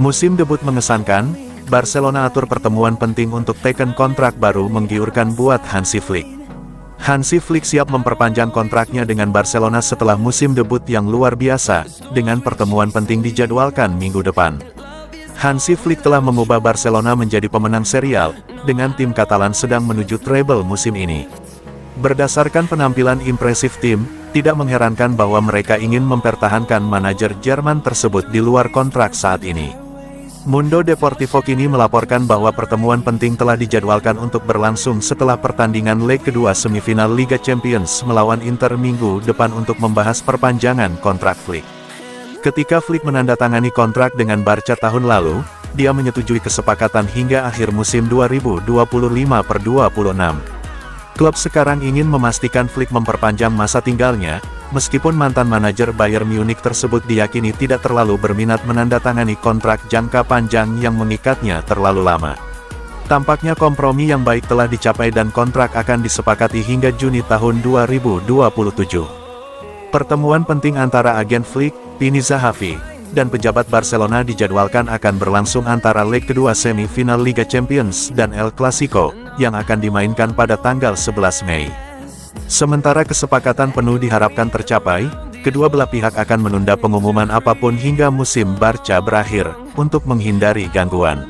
Musim debut mengesankan, Barcelona atur pertemuan penting untuk teken kontrak baru menggiurkan buat Hansi Flick. Hansi Flick siap memperpanjang kontraknya dengan Barcelona setelah musim debut yang luar biasa, dengan pertemuan penting dijadwalkan minggu depan. Hansi Flick telah mengubah Barcelona menjadi pemenang serial, dengan tim Katalan sedang menuju treble musim ini. Berdasarkan penampilan impresif tim, tidak mengherankan bahwa mereka ingin mempertahankan manajer Jerman tersebut di luar kontrak saat ini. Mundo Deportivo kini melaporkan bahwa pertemuan penting telah dijadwalkan untuk berlangsung setelah pertandingan leg kedua semifinal Liga Champions melawan Inter minggu depan untuk membahas perpanjangan kontrak Flick. Ketika Flick menandatangani kontrak dengan Barca tahun lalu, dia menyetujui kesepakatan hingga akhir musim 2025/26. Klub sekarang ingin memastikan Flick memperpanjang masa tinggalnya, meskipun mantan manajer Bayern Munich tersebut diyakini tidak terlalu berminat menandatangani kontrak jangka panjang yang mengikatnya terlalu lama. Tampaknya kompromi yang baik telah dicapai dan kontrak akan disepakati hingga Juni tahun 2027. Pertemuan penting antara agen Flick, Pini Zahavi, dan pejabat Barcelona dijadwalkan akan berlangsung antara leg kedua semifinal Liga Champions dan El Clasico, yang akan dimainkan pada tanggal 11 Mei. Sementara kesepakatan penuh diharapkan tercapai, kedua belah pihak akan menunda pengumuman apapun hingga musim Barca berakhir, untuk menghindari gangguan.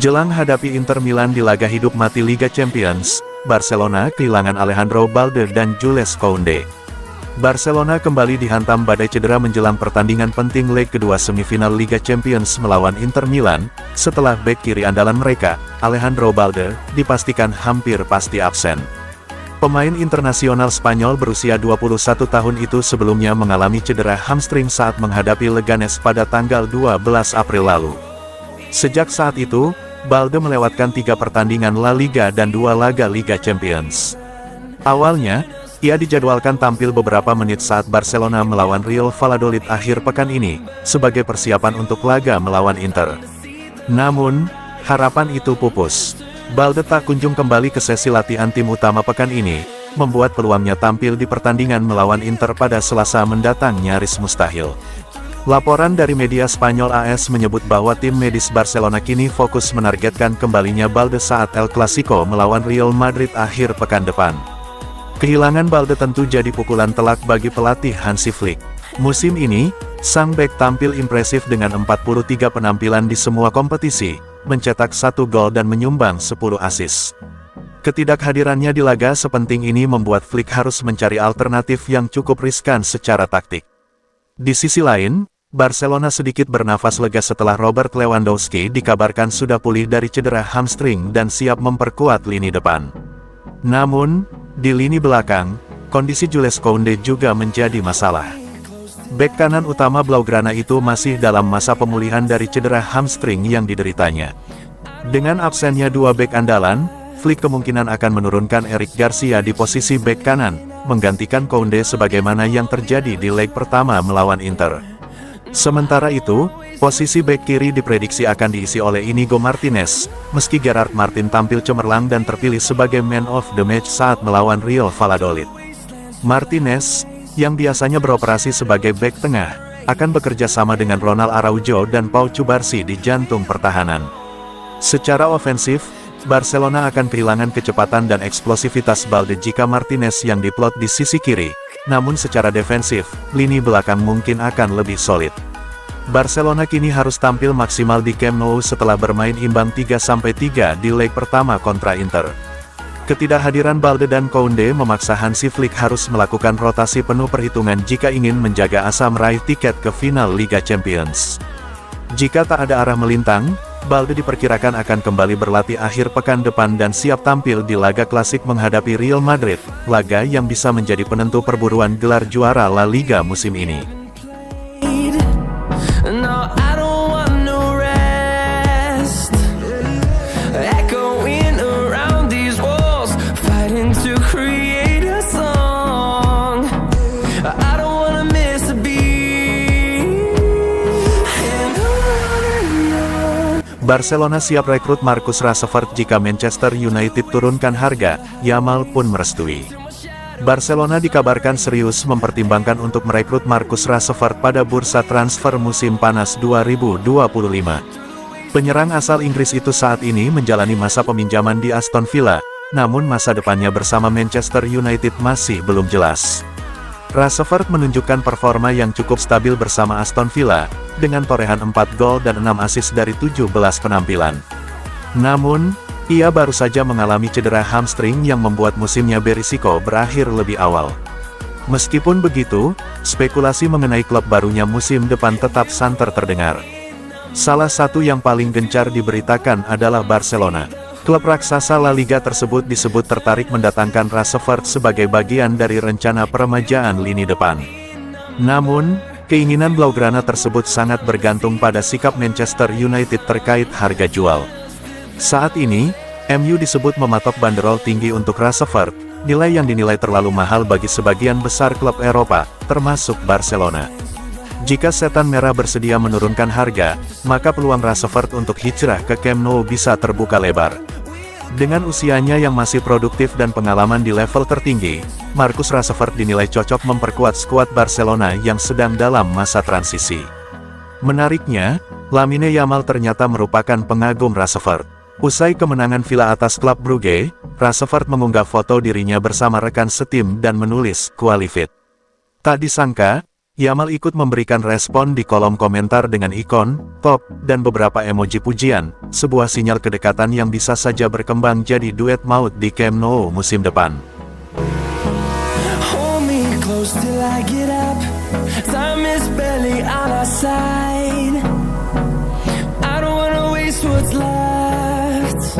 Jelang hadapi Inter Milan di laga hidup mati Liga Champions, Barcelona kehilangan Alejandro Balde dan Jules Koundé. Barcelona kembali dihantam badai cedera menjelang pertandingan penting leg kedua semifinal Liga Champions melawan Inter Milan, setelah bek kiri andalan mereka, Alejandro Balde, dipastikan hampir pasti absen. Pemain internasional Spanyol berusia 21 tahun itu sebelumnya mengalami cedera hamstring saat menghadapi Leganes pada tanggal 12 April lalu. Sejak saat itu, Balde melewatkan 3 pertandingan La Liga dan 2 laga Liga Champions. Awalnya, ia dijadwalkan tampil beberapa menit saat Barcelona melawan Real Valladolid akhir pekan ini, sebagai persiapan untuk laga melawan Inter. Namun, harapan itu pupus. Balde tak kunjung kembali ke sesi latihan tim utama pekan ini, membuat peluangnya tampil di pertandingan melawan Inter pada Selasa mendatang nyaris mustahil. Laporan dari media Spanyol AS menyebut bahwa tim medis Barcelona kini fokus menargetkan kembalinya Balde saat El Clasico melawan Real Madrid akhir pekan depan. Kehilangan Balde tentu jadi pukulan telak bagi pelatih Hansi Flick. Musim ini, sang bek tampil impresif dengan 43 penampilan di semua kompetisi, mencetak 1 gol dan menyumbang 10 assist. Ketidakhadirannya di laga sepenting ini membuat Flick harus mencari alternatif yang cukup riskan secara taktik. Di sisi lain, Barcelona sedikit bernafas lega setelah Robert Lewandowski dikabarkan sudah pulih dari cedera hamstring dan siap memperkuat lini depan. Namun, di lini belakang, kondisi Jules Koundé juga menjadi masalah. Bek kanan utama Blaugrana itu masih dalam masa pemulihan dari cedera hamstring yang dideritanya. Dengan absennya 2 bek andalan, Flick kemungkinan akan menurunkan Eric Garcia di posisi bek kanan, menggantikan Koundé sebagaimana yang terjadi di leg pertama melawan Inter. Sementara itu, posisi bek kiri diprediksi akan diisi oleh Inigo Martinez, meski Gerard Martin tampil cemerlang dan terpilih sebagai man of the match saat melawan Real Valladolid. Martinez, yang biasanya beroperasi sebagai bek tengah, akan bekerja sama dengan Ronald Araujo dan Pau Cubarsí di jantung pertahanan. Secara ofensif, Barcelona akan kehilangan kecepatan dan eksplosivitas Balde jika Martinez yang diplot di sisi kiri. Namun secara defensif, lini belakang mungkin akan lebih solid. Barcelona kini harus tampil maksimal di Camp Nou setelah bermain imbang 3-3 di leg pertama kontra Inter. Ketidakhadiran Balde dan Koundé memaksa Hansi Flick harus melakukan rotasi penuh perhitungan jika ingin menjaga asa meraih tiket ke final Liga Champions. Jika tak ada arah melintang, Balde diperkirakan akan kembali berlatih akhir pekan depan dan siap tampil di laga klasik menghadapi Real Madrid, laga yang bisa menjadi penentu perburuan gelar juara La Liga musim ini. To create a song, I don't wanna miss a beat. Barcelona siap rekrut Marcus Rashford jika Manchester United turunkan harga, Yamal pun merestui. Barcelona dikabarkan serius mempertimbangkan untuk merekrut Marcus Rashford pada bursa transfer musim panas 2025. Penyerang asal Inggris itu saat ini menjalani masa peminjaman di Aston Villa, namun masa depannya bersama Manchester United masih belum jelas. Rashford menunjukkan performa yang cukup stabil bersama Aston Villa, dengan torehan 4 gol dan 6 assist dari 17 penampilan. Namun, ia baru saja mengalami cedera hamstring yang membuat musimnya berisiko berakhir lebih awal. Meskipun begitu, spekulasi mengenai klub barunya musim depan tetap santer terdengar. Salah satu yang paling gencar diberitakan adalah Barcelona. Klub raksasa La Liga tersebut disebut tertarik mendatangkan Rashford sebagai bagian dari rencana peremajaan lini depan. Namun, keinginan Blaugrana tersebut sangat bergantung pada sikap Manchester United terkait harga jual. Saat ini, MU disebut mematok banderol tinggi untuk Rashford, nilai yang dinilai terlalu mahal bagi sebagian besar klub Eropa, termasuk Barcelona. Jika Setan Merah bersedia menurunkan harga, maka peluang Rashford untuk hijrah ke Camp Nou bisa terbuka lebar. Dengan usianya yang masih produktif dan pengalaman di level tertinggi, Marcus Rashford dinilai cocok memperkuat skuad Barcelona yang sedang dalam masa transisi. Menariknya, Lamine Yamal ternyata merupakan pengagum Rashford. Usai kemenangan Villa atas klub Brugge, Rashford mengunggah foto dirinya bersama rekan setim dan menulis "Qualified". Tak disangka, Yamal ikut memberikan respon di kolom komentar dengan ikon, top, dan beberapa emoji pujian, sebuah sinyal kedekatan yang bisa saja berkembang jadi duet maut di Camp Nou musim depan. Hold me close till I get up. Time is barely on our side. I don't wanna waste what's left.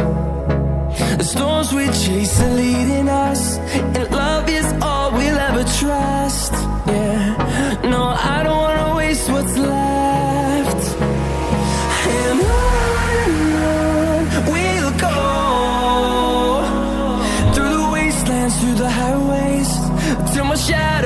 The storms we chase are leading us, and love is all we'll ever trust. Yeah, no, I don't wanna waste what's left. And on we'll go, through the wastelands, through the highways, till my shadow